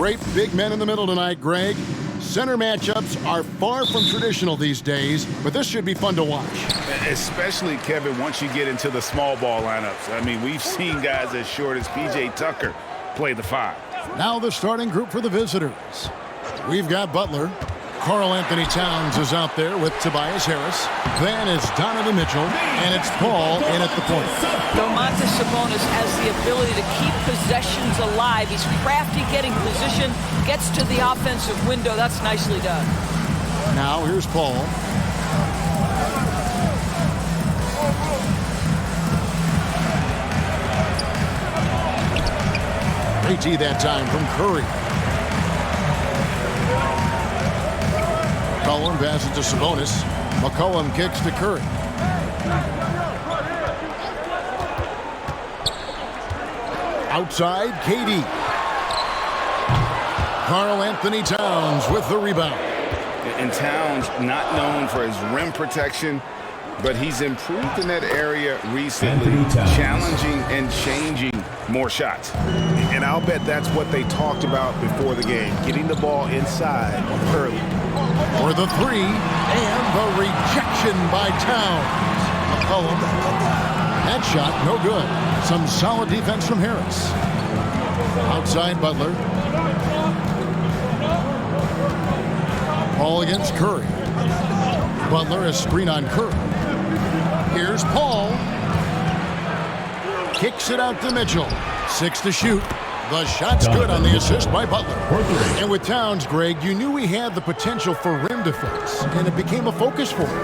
great big men in the middle tonight, Greg. Center matchups are far from traditional these days, but this should be fun to watch. Especially, Kevin, once you get into the small ball lineups. I mean, we've seen guys as short as P.J. Tucker play the 5. Now the starting group for the visitors. We've got Butler. Karl Anthony Towns is out there with Tobias Harris. Then it's Donovan Mitchell, and it's Paul in at the point. Domantas Sabonis has the ability to keep possessions alive. He's crafty getting position, gets to the offensive window. That's nicely done. Now here's Paul. Great D that time from Curry. McCollum passes to Sabonis. McCollum kicks to Curry. Outside, KD. Karl Anthony Towns with the rebound. And Towns not known for his rim protection, but he's improved in that area recently, challenging and changing more shots. And I'll bet that's what they talked about before the game, getting the ball inside early. For the 3, and the rejection by Towns. McCollum. That shot, no good. Some solid defense from Harris. Outside, Butler. Paul against Curry. Butler a screen on Curry. Here's Paul. Kicks it out to Mitchell. 6 to shoot. The shot's good on the assist by Butler. And with Towns, Greg, you knew he had the potential for rim defense, and it became a focus for him.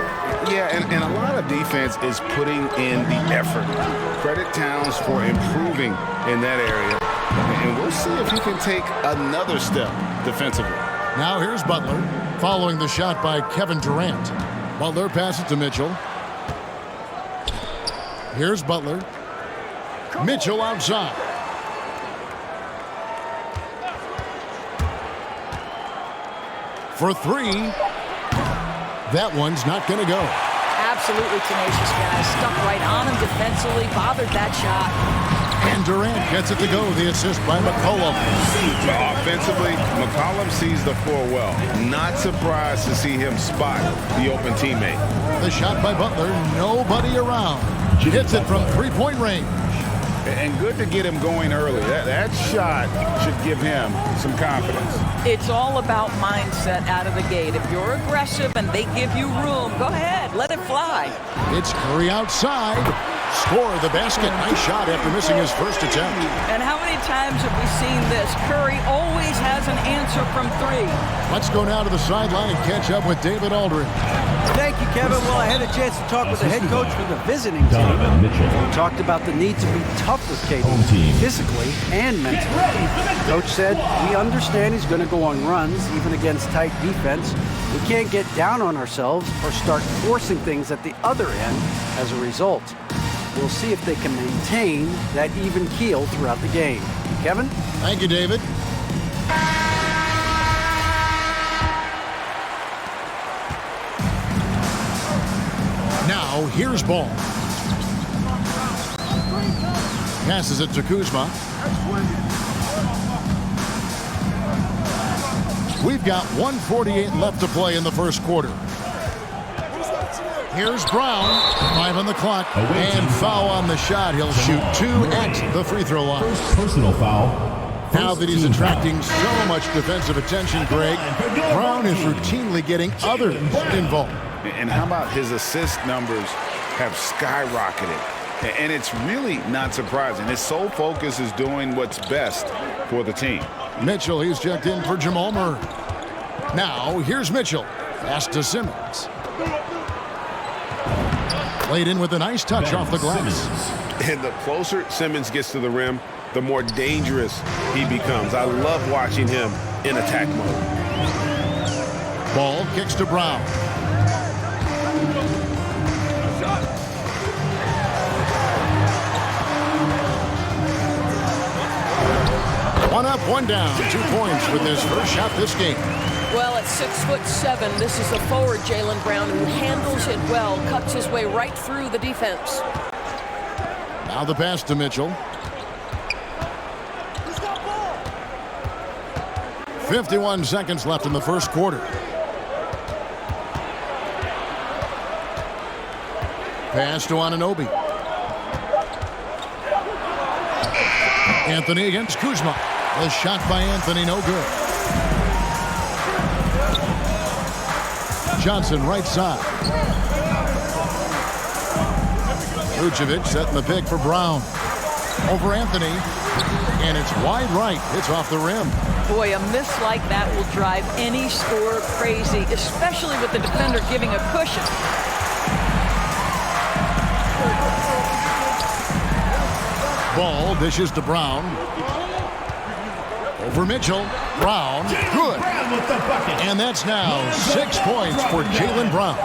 Yeah, and a lot of defense is putting in the effort. Credit Towns for improving in that area. And we'll see if he can take another step defensively. Now here's Butler, following the shot by Kevin Durant. Butler passes to Mitchell. Here's Butler. Mitchell outside. For 3. That one's not going to go. Absolutely tenacious guy. Stuck right on him defensively, bothered that shot. And Durant gets it to go. The assist by McCollum. Offensively, McCollum sees the floor well. Not surprised to see him spot the open teammate. The shot by Butler. Nobody around. Hits it from 3-point range. And good to get him going early. That shot should give him some confidence. It's all about mindset out of the gate. If you're aggressive and they give you room, go ahead, let it fly. It's Curry outside. Score the basket. Nice shot after missing his first attempt. And how many times have we seen this? Curry always has an answer from 3. Let's go now to the sideline and catch up with David Aldridge. Thank you, Kevin. Well, I had a chance to talk with the head coach for the visiting team. We talked about the need to be tough with KD, physically and mentally. Coach said, we understand he's going to go on runs, even against tight defense. We can't get down on ourselves or start forcing things at the other end as a result. We'll see if they can maintain that even keel throughout the game. Kevin? Thank you, David. Now, here's Ball. Passes it to Kuzma. We've got 1:48 left to play in the first quarter. Here's Brown. 5 on the clock. And foul on the shot. He'll shoot 2 at the free throw line. Personal foul. Now that he's attracting so much defensive attention, Greg, Brown is routinely getting others involved. And how about his assist numbers have skyrocketed? And it's really not surprising. His sole focus is doing what's best for the team. Mitchell, he's checked in for Jamal Murray. Now, here's Mitchell. Pass to Simmons. Played in with a nice touch off the glass. And the closer Simmons gets to the rim, the more dangerous he becomes. I love watching him in attack mode. Ball kicks to Brown. One up, one down. 2 points with his first shot this game. Well, at 6'7", this is the forward, Jaylen Brown, who handles it well, cuts his way right through the defense. Now the pass to Mitchell. 51 seconds left in the first quarter. Pass to Anunoby. Anthony against Kuzma. The shot by Anthony, no good. Johnson, right side. Vucevic setting the pick for Brown. Over Anthony. And it's wide right. It's off the rim. Boy, a miss like that will drive any scorer crazy, especially with the defender giving a cushion. Ball dishes to Brown. Over Mitchell. Brown. Good. And that's now 6 points for Jaylen Brown.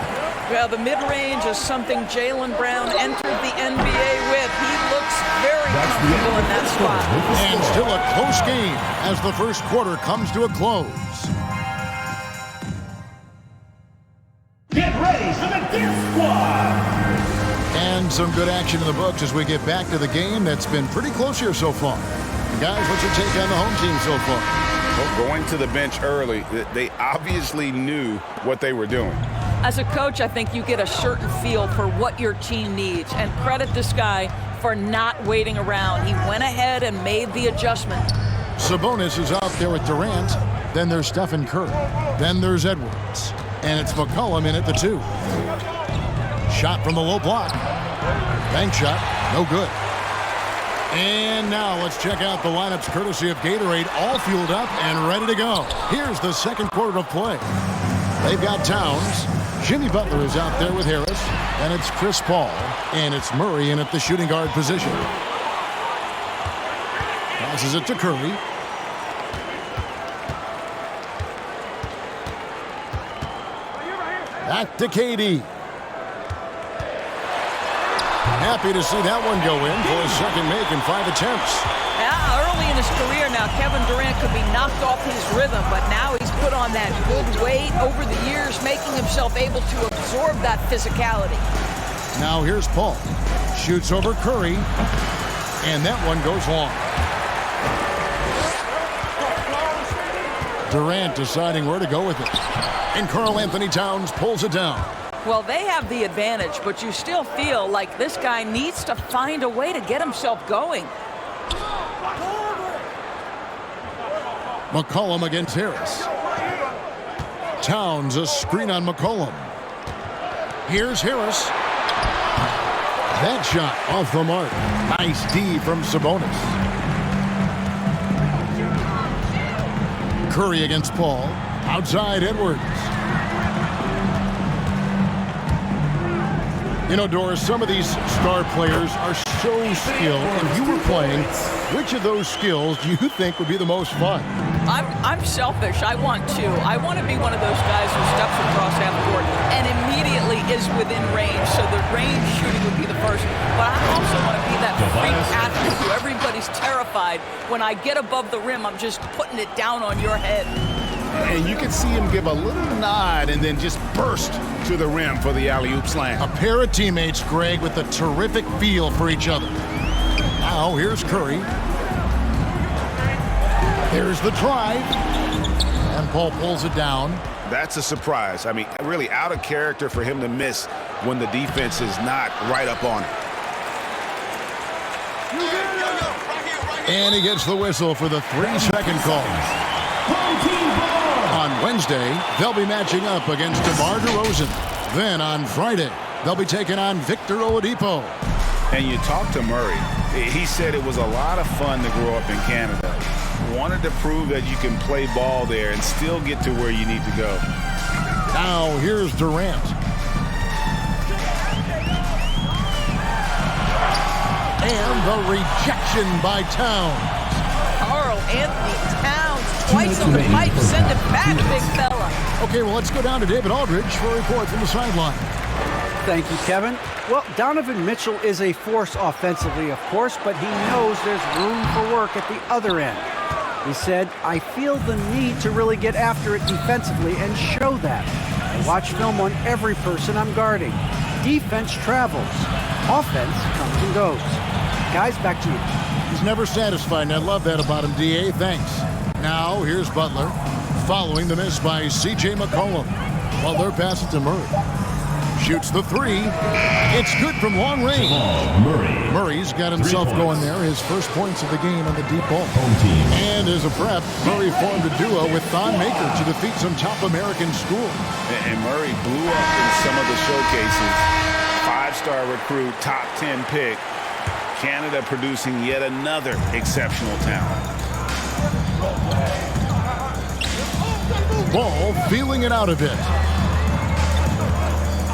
Well, the mid-range is something Jaylen Brown entered the NBA with. He looks very comfortable in that spot. And still a close game as the first quarter comes to a close. Get ready for the Death Squad. And some good action in the books as we get back to the game that's been pretty close here so far. Guys, what's your take on the home team so far? Well, going to the bench early, they obviously knew what they were doing. As a coach, I think you get a certain feel for what your team needs. And credit this guy for not waiting around. He went ahead and made the adjustment. Sabonis is out there with Durant. Then there's Stephen Curry. Then there's Edwards. And it's McCollum in at the 2. Shot from the low block. Bank shot. No good. And now let's check out the lineups courtesy of Gatorade, all fueled up and ready to go. Here's the second quarter of play. They've got Towns. Jimmy Butler is out there with Harris. And it's Chris Paul. And it's Murray in at the shooting guard position. Passes it to Curry. Back to KD. Happy to see that one go in for his second make in 5 attempts. Yeah, early in his career now, Kevin Durant could be knocked off his rhythm, but now he's put on that good weight over the years, making himself able to absorb that physicality. Now here's Paul. Shoots over Curry, and that one goes long. Durant deciding where to go with it. And Karl Anthony Towns pulls it down. Well, they have the advantage, but you still feel like this guy needs to find a way to get himself going. McCollum against Harris. Towns, a screen on McCollum. Here's Harris. That shot off the mark. Nice D from Sabonis. Curry against Paul. Outside Edwards. You know, Doris, some of these star players are so skilled. If you were playing, which of those skills do you think would be the most fun? I'm selfish. I want to be one of those guys who steps across half court and immediately is within range. So the range shooting would be the first. But I also want to be that freak athlete who everybody's terrified. When I get above the rim, I'm just putting it down on your head. And you can see him give a little nod and then just burst to the rim for the alley-oop slam. A pair of teammates, Greg, with a terrific feel for each other. Now here's Curry. There's the drive. And Paul pulls it down. That's a surprise. I mean, really out of character for him to miss when the defense is not right up on it. And he gets the whistle for the 3-second call. On Wednesday, they'll be matching up against DeMar DeRozan. Then on Friday, they'll be taking on Victor Oladipo. And you talk to Murray. He said it was a lot of fun to grow up in Canada. Wanted to prove that you can play ball there and still get to where you need to go. Now here's Durant. And the rejection by Towns. Karl Anthony Towns twice on the pipe. Send it back, big fella. Okay, well, let's go down to David Aldridge for a report from the sideline. Thank you, Kevin. Well, Donovan Mitchell is a force offensively, of course, but he knows there's room for work at the other end. He said, I feel the need to really get after it defensively and show that. I watch film on every person I'm guarding. Defense travels. Offense comes and goes. Guys, back to you. He's never satisfied, and I love that about him, D.A. Thanks. Now here's Butler, following the miss by C.J. McCollum. Butler passes to Murray. Shoots the three. It's good from long range. Murray's got himself going there. His first points of the game on the deep ball. And as a prep, Murray formed a duo with Thon Maker to defeat some top American schools. And Murray blew up in some of the showcases. 5-star recruit, top 10 pick. Canada producing yet another exceptional talent. Ball feeling it out a bit.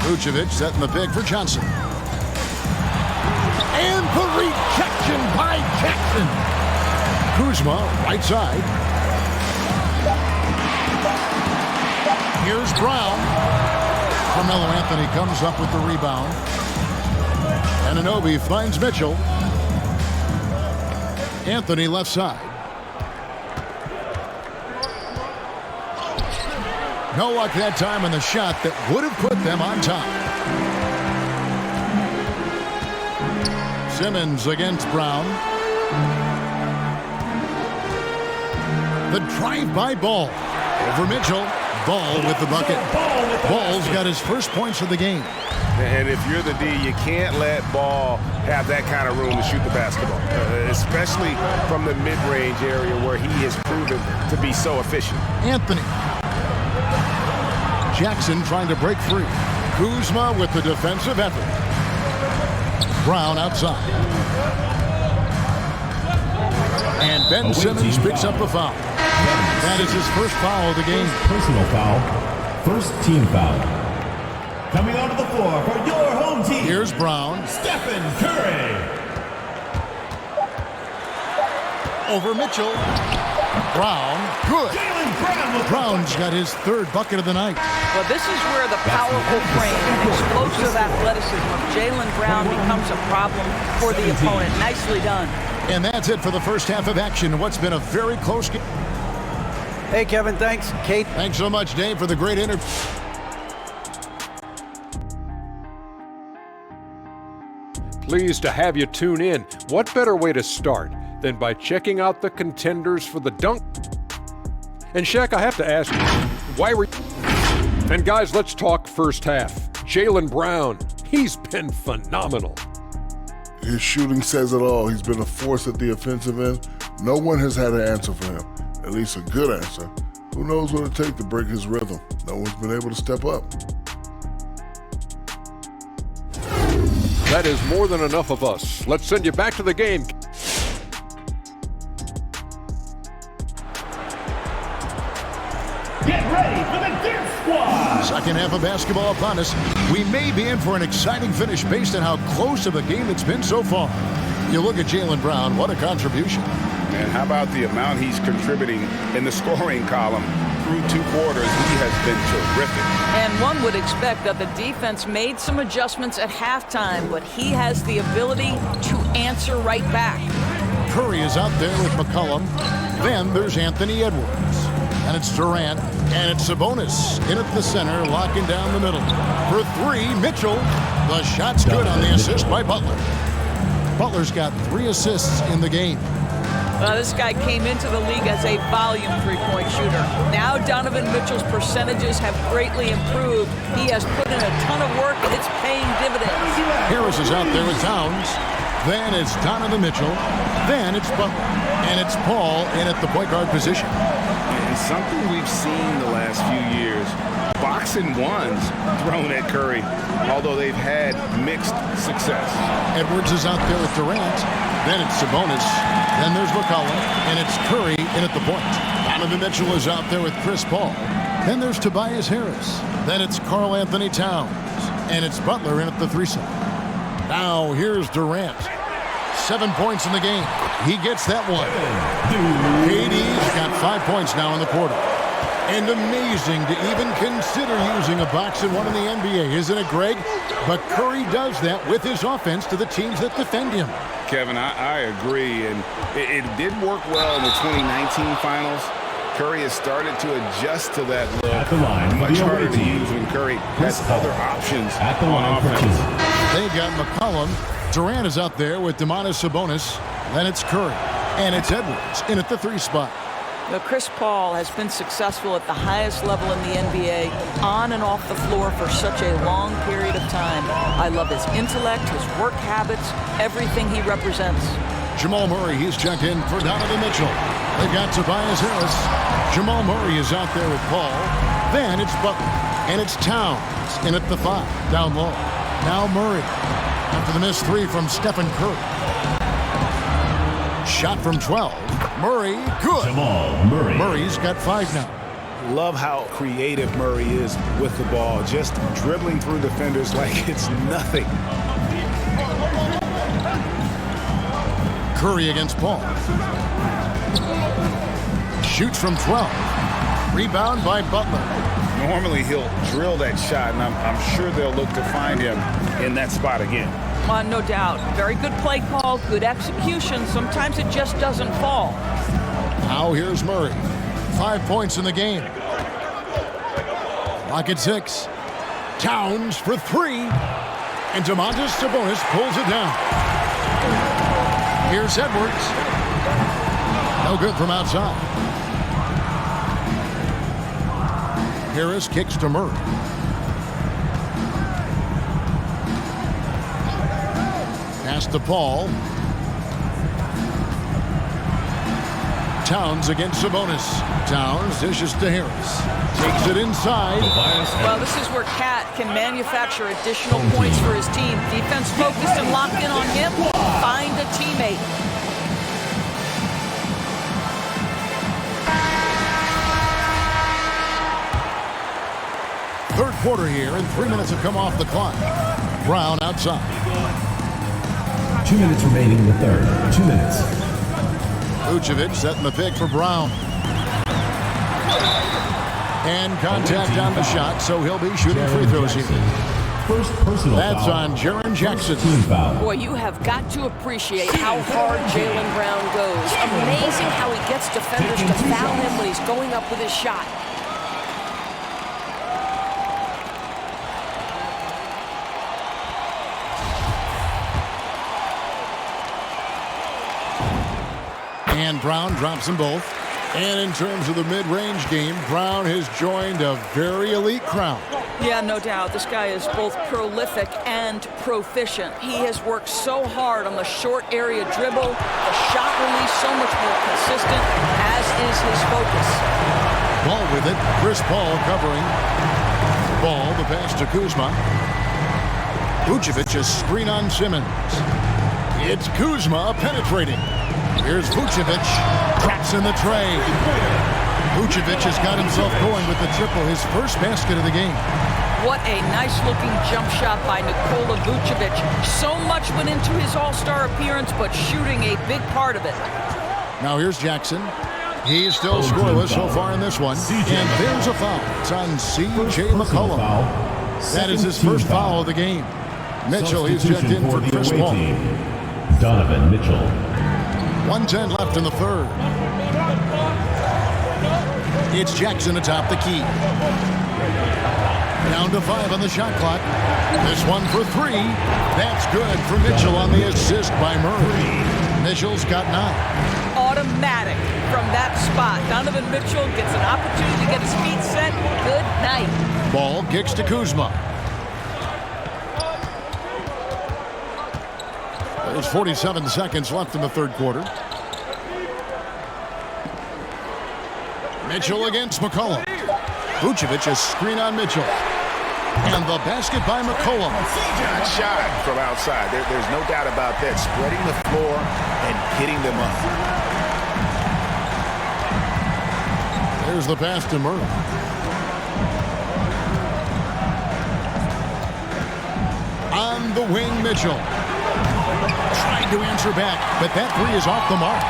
Vucevic setting the pick for Johnson. And the rejection by Jackson. Kuzma, right side. Here's Brown. Carmelo Anthony comes up with the rebound. Anunoby finds Mitchell. Anthony left side. No luck that time on the shot that would have put them on top. Simmons against Brown. The drive-by ball. Over Mitchell. Ball with the bucket. Ball's got his first points of the game. And if you're the D, you can't let Ball have that kind of room to shoot the basketball, especially from the mid-range area where he has proven to be so efficient. Anthony. Jackson trying to break free. Kuzma with the defensive effort. Brown outside. And Ben Simmons picks up a foul. That is his first foul of the game. Personal foul. First team foul. Coming onto the floor for your home team. Here's Brown. Stephen Curry. Over Mitchell. Brown. Good. Brown's got his third bucket of the night. Well, this is where the powerful frame and explosive athleticism of Jaylen Brown becomes a problem for the opponent. Nicely done. And that's it for the first half of action. What's been a very close game. Hey, Kevin, thanks. Kate. Thanks so much, Dave, for the great interview. Pleased to have you tune in. What better way to start than by checking out the contenders for the dunk? And Shaq, I have to ask you, why were you... And guys, let's talk first half. Jaylen Brown, he's been phenomenal. His shooting says it all. He's been a force at the offensive end. No one has had an answer for him, at least a good answer. Who knows what it takes to break his rhythm? No one's been able to step up. That is more than enough of us. Let's send you back to the game. Get ready for the Dance Squad. Second half of basketball upon us. We may be in for an exciting finish based on how close of a game it's been so far. You look at Jaylen Brown, what a contribution. And how about the amount he's contributing in the scoring column? Through 2 quarters, he has been terrific. And one would expect that the defense made some adjustments at halftime, but he has the ability to answer right back. Curry is out there with McCollum. Then there's Anthony Edwards. And it's Durant. And it's Sabonis in at the center, locking down the middle. For 3, Mitchell. The shot's good on the assist by Butler. Butler's got 3 assists in the game. This guy came into the league as a volume three-point shooter. Now Donovan Mitchell's percentages have greatly improved. He has put in a ton of work, and it's paying dividends. Harris is out there with Towns. Then it's Donovan Mitchell. Then it's Butler. And it's Paul in at the point guard position. And something we've seen the last few years, box and ones thrown at Curry, although they've had mixed success. Edwards is out there with Durant. Then it's Sabonis. Then there's McCollum. And it's Curry in at the point. Donovan Mitchell is out there with Chris Paul. Then there's Tobias Harris. Then it's Karl Anthony Towns. And it's Butler in at the 3 side. Now here's Durant. 7 points in the game. He gets that one. KD's got 5 points now in the quarter. And amazing to even consider using a box and one in the NBA, isn't it, Greg? But Curry does that with his offense to the teams that defend him. Kevin, I agree, and it did work well in the 2019 finals. Curry has started to adjust to that look. At the line, much harder to use when Curry has other options at the line on offense. They got McCollum. Durant is out there with Domantas Sabonis. Then it's Curry. And it's Edwards in at the 3 spot. Chris Paul has been successful at the highest level in the NBA, on and off the floor for such a long period of time. I love his intellect, his work habits, everything he represents. Jamal Murray, he's checked in for Donovan Mitchell. They've got Tobias Harris. Jamal Murray is out there with Paul. Then it's Butler. And it's Towns in at the 5, down low. Now Murray, after the missed 3 from Stephen Curry. Shot from 12. Murray, good. Jamal Murray. Murray's got 5 now. Love how creative Murray is with the ball, just dribbling through defenders like it's nothing. Curry against Paul. Shoots from 12. Rebound by Butler. Normally he'll drill that shot, and I'm sure they'll look to find him in that spot again. No doubt. Very good play call, good execution. Sometimes it just doesn't fall. Now here's Murray. 5 points in the game. Lock at 6. Towns for 3. And Domantas Sabonis pulls it down. Here's Edwards. No good from outside. Harris kicks to Murray. Pass to Paul. Towns against Sabonis. Towns dishes to Harris. Takes it inside. Well, this is where Cat can manufacture additional points for his team. Defense focused and locked in on him. Find a teammate. Third quarter here, and 3 minutes have come off the clock. Brown outside. 2 minutes remaining in the third. 2 minutes. Vucevic setting the pick for Brown. And contact on the shot, so he'll be shooting free throws here. First personal That's foul. on Jaren Jackson. Team foul. Boy, you have got to appreciate how hard Jaylen Brown goes. Amazing how he gets defenders to foul him when he's going up with his shot. And Brown drops them both. And in terms of the mid-range game, Brown has joined a very elite crowd. Yeah, no doubt. This guy is both prolific and proficient. He has worked so hard on the short area dribble, the shot release so much more consistent, as is his focus. Ball with it. Chris Paul covering. Ball, the pass to Kuzma. Vucevic a screen on Simmons. It's Kuzma penetrating. Here's Vucevic. Drops in the tray. Vucevic has got himself going with the triple, his first basket of the game. What a nice-looking jump shot by Nikola Vucevic. So much went into his all-star appearance, but shooting a big part of it. Now here's Jackson. He's still scoreless so far in this one. And there's a foul. It's on C.J. McCollum. That is his first foul of the game. Mitchell, he's checked in for Chris Paul. Donovan Mitchell. 1:10 left in the third. It's Jackson atop the key. Down to 5 on the shot clock. This one for 3. That's good for Mitchell on the assist by Murray. Mitchell's got 9. Automatic from that spot. Donovan Mitchell gets an opportunity to get his feet set. Good night. Ball kicks to Kuzma. There's 47 seconds left in the third quarter. Mitchell against McCollum. Vucevic a screen on Mitchell. And the basket by McCollum. Good shot from outside. There's no doubt about that. Spreading the floor and getting them up. There's the pass to Murray. On the wing, Mitchell. Trying to answer back, but that 3 is off the mark.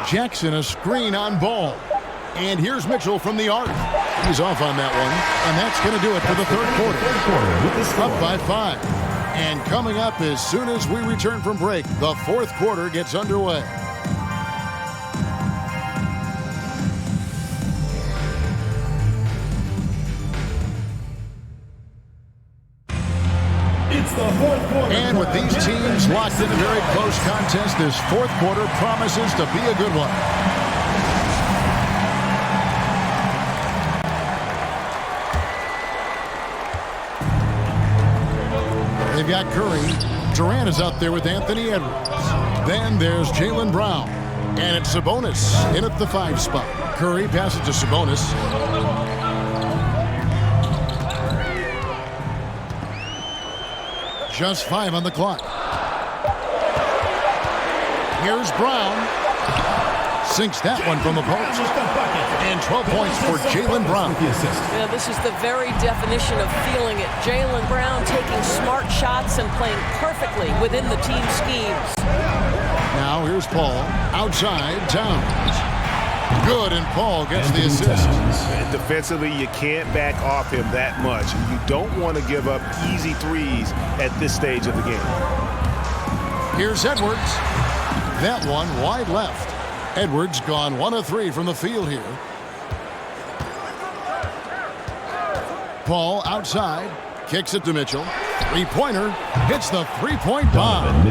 Jackson a screen on Ball. And here's Mitchell from the arc. He's off on that one. And that's going to do it for the third quarter. Up by 5. And coming up as soon as we return from break, the fourth quarter gets underway. And with these teams locked in a very close contest, this fourth quarter promises to be a good one. They've got Curry. Durant is out there with Anthony Edwards. Then there's Jaylen Brown. And it's Sabonis in at the 5 spot. Curry passes to Sabonis. Just 5 on the clock. Here's Brown. Sinks that one from the post. And 12 points for Jaylen Brown. Yeah, this is the very definition of feeling it. Jaylen Brown taking smart shots and playing perfectly within the team schemes. Now here's Paul. Outside, Towns. Good, and Paul gets the assist. Defensively, you can't back off him that much. You don't want to give up easy threes at this stage of the game. Here's Edwards. That one wide left. Edwards gone 1 of 3 from the field here. Paul outside. Kicks it to Mitchell. Three-pointer. Hits the three-point bomb.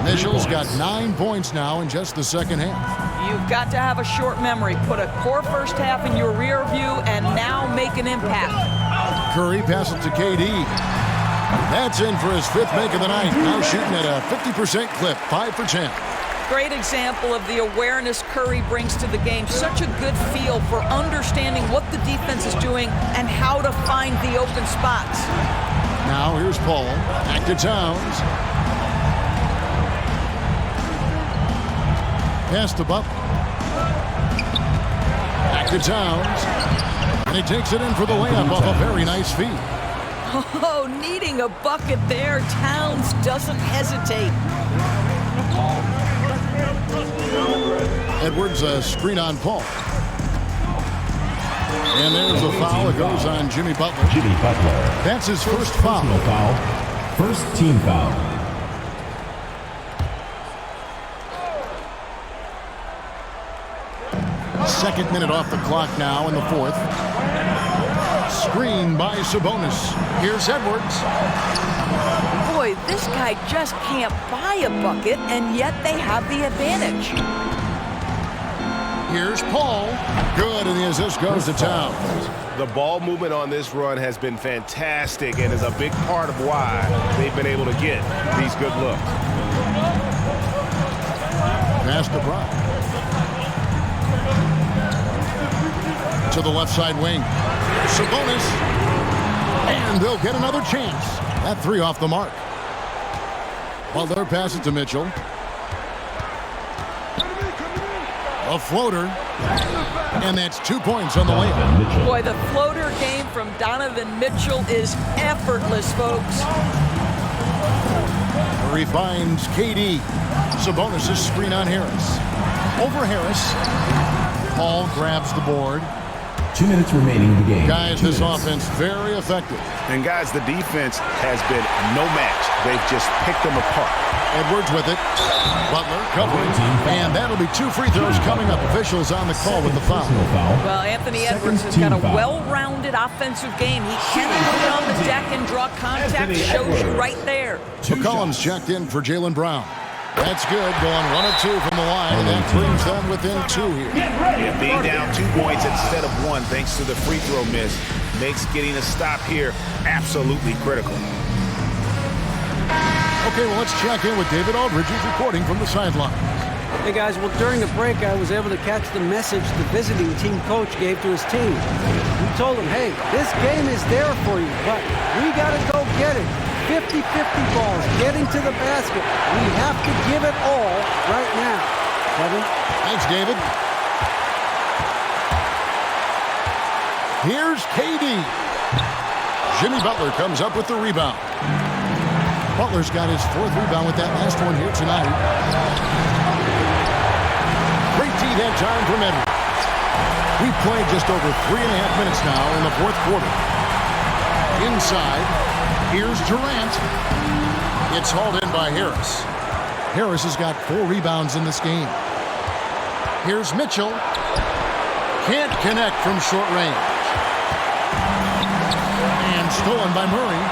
Mitchell's got 9 points now in just the second half. You've got to have a short memory. Put a poor first half in your rear view and now make an impact. Curry passes to KD. That's in for his 5th make of the night. Now shooting at a 50% clip, 5 for 10. Great example of the awareness Curry brings to the game. Such a good feel for understanding what the defense is doing and how to find the open spots. Now here's Paul. Back to Towns. Pass to Butler. Back to Towns. And he takes it in for the layup off a very nice feed. Oh, needing a bucket there. Towns doesn't hesitate. Edwards, a screen on Paul. And there's a foul. It goes on Jimmy Butler. That's his first foul. First team foul. Second minute off the clock now in the 4th. Screen by Sabonis. Here's Edwards. Boy, this guy just can't buy a bucket, and yet they have the advantage. Here's Paul. Good, and the assist goes to Towns. The ball movement on this run has been fantastic and is a big part of why they've been able to get these good looks. Pass to Brown. To the left side wing. Sabonis. And they'll get another chance. That 3 off the mark. Butler passes to Mitchell. A floater. And that's 2 points on the layup. Boy, the floater game from Donovan Mitchell is effortless, folks. Murray finds KD. Sabonis' screen on Harris. Over Harris. Paul grabs the board. 2 minutes remaining in the game. Guys, this offense very effective. And guys, the defense has been no match. They've just picked them apart. Edwards with it. Butler covering. And that'll be 2 free throws coming up. Officials on the call with the foul. Well, Anthony Edwards has got a well-rounded offensive game. He can put it on the deck and draw contact. Shows you right there. McCollum's checked in for Jaylen Brown. That's good, going 1 of 2 from the line, and that brings them within 2 here. Yeah, being down 2 points instead of 1 thanks to the free throw miss makes getting a stop here absolutely critical. Okay, well, let's check in with David Aldridge, who's reporting from the sideline. Hey guys, well during the break I was able to catch the message the visiting team coach gave to his team. He told them, hey, this game is there for you, but we got to go get it. 50-50 balls, getting to the basket. We have to give it all right now. Kevin? Thanks, David. Here's KD. Jimmy Butler comes up with the rebound. Butler's got his 4th rebound with that last one here tonight. Great D-head time from Edwards. We've played just over 3.5 minutes now in the 4th quarter. Inside. Here's Durant. It's hauled in by Harris. Harris has got 4 rebounds in this game. Here's Mitchell. Can't connect from short range. And stolen by Murray.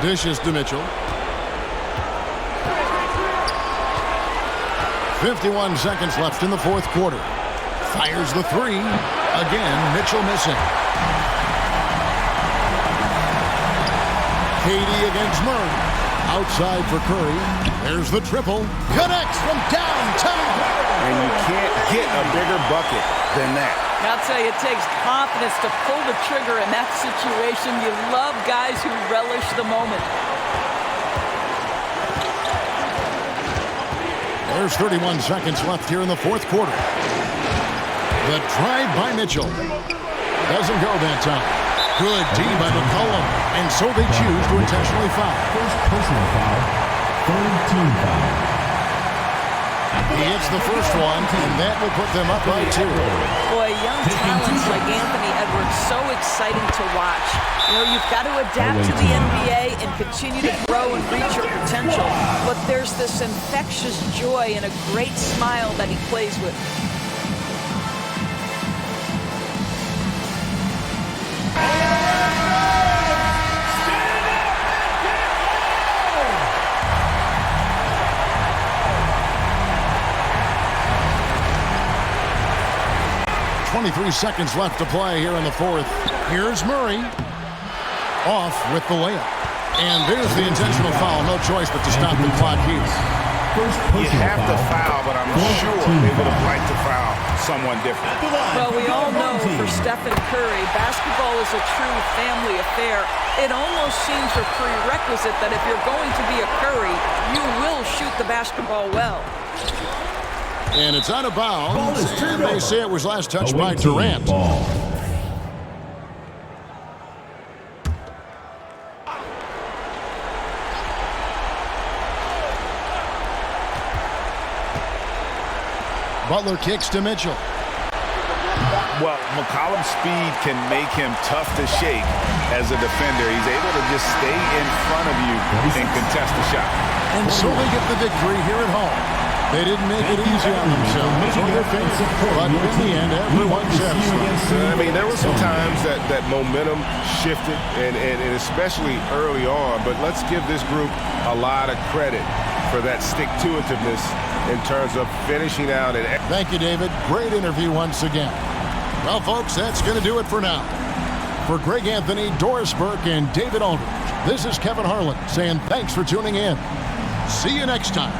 Dishes to Mitchell. 51 seconds left in the fourth quarter. Fires the three. Again, Mitchell missing. KD against Murray. Outside for Curry. There's the triple. Connects from downtown. And you can't get a bigger bucket than that. I'll tell you, it takes confidence to pull the trigger in that situation. You love guys who relish the moment. There's 31 seconds left here in the fourth quarter. The drive by Mitchell. Doesn't go that time. Good D by McCollum. And so they choose to intentionally foul. First personal foul. Third team foul. He hits the first one, and that will put them up by 2. Boy, young talents like Anthony Edwards, so exciting to watch. You know, you've got to adapt to the NBA and continue to grow and reach your potential. But there's this infectious joy and a great smile that he plays with. .23 seconds left to play here in the fourth. Here's Murray. Off with the layup. And there's the intentional foul. No choice but to stop the clock here. You have to foul, but I'm sure they would have liked to foul someone different. Well, we all know for Stephen Curry, basketball is a true family affair. It almost seems a prerequisite that if you're going to be a Curry, you will shoot the basketball well. And it's out of bounds, and they say it was last touched by Durant. Butler kicks to Mitchell. Well, McCollum's speed can make him tough to shake as a defender. He's able to just stay in front of you and contest the shot. And so they get the victory here at home. They didn't make it easy on themselves or their fans, but in the end, everyone's satisfied. I mean, there were some times that momentum shifted, and especially early on, but let's give this group a lot of credit for that stick-to-itiveness in terms of finishing out. Thank you, David. Great interview once again. Well, folks, that's going to do it for now. For Greg Anthony, Doris Burke, and David Aldridge, this is Kevin Harlan saying thanks for tuning in. See you next time.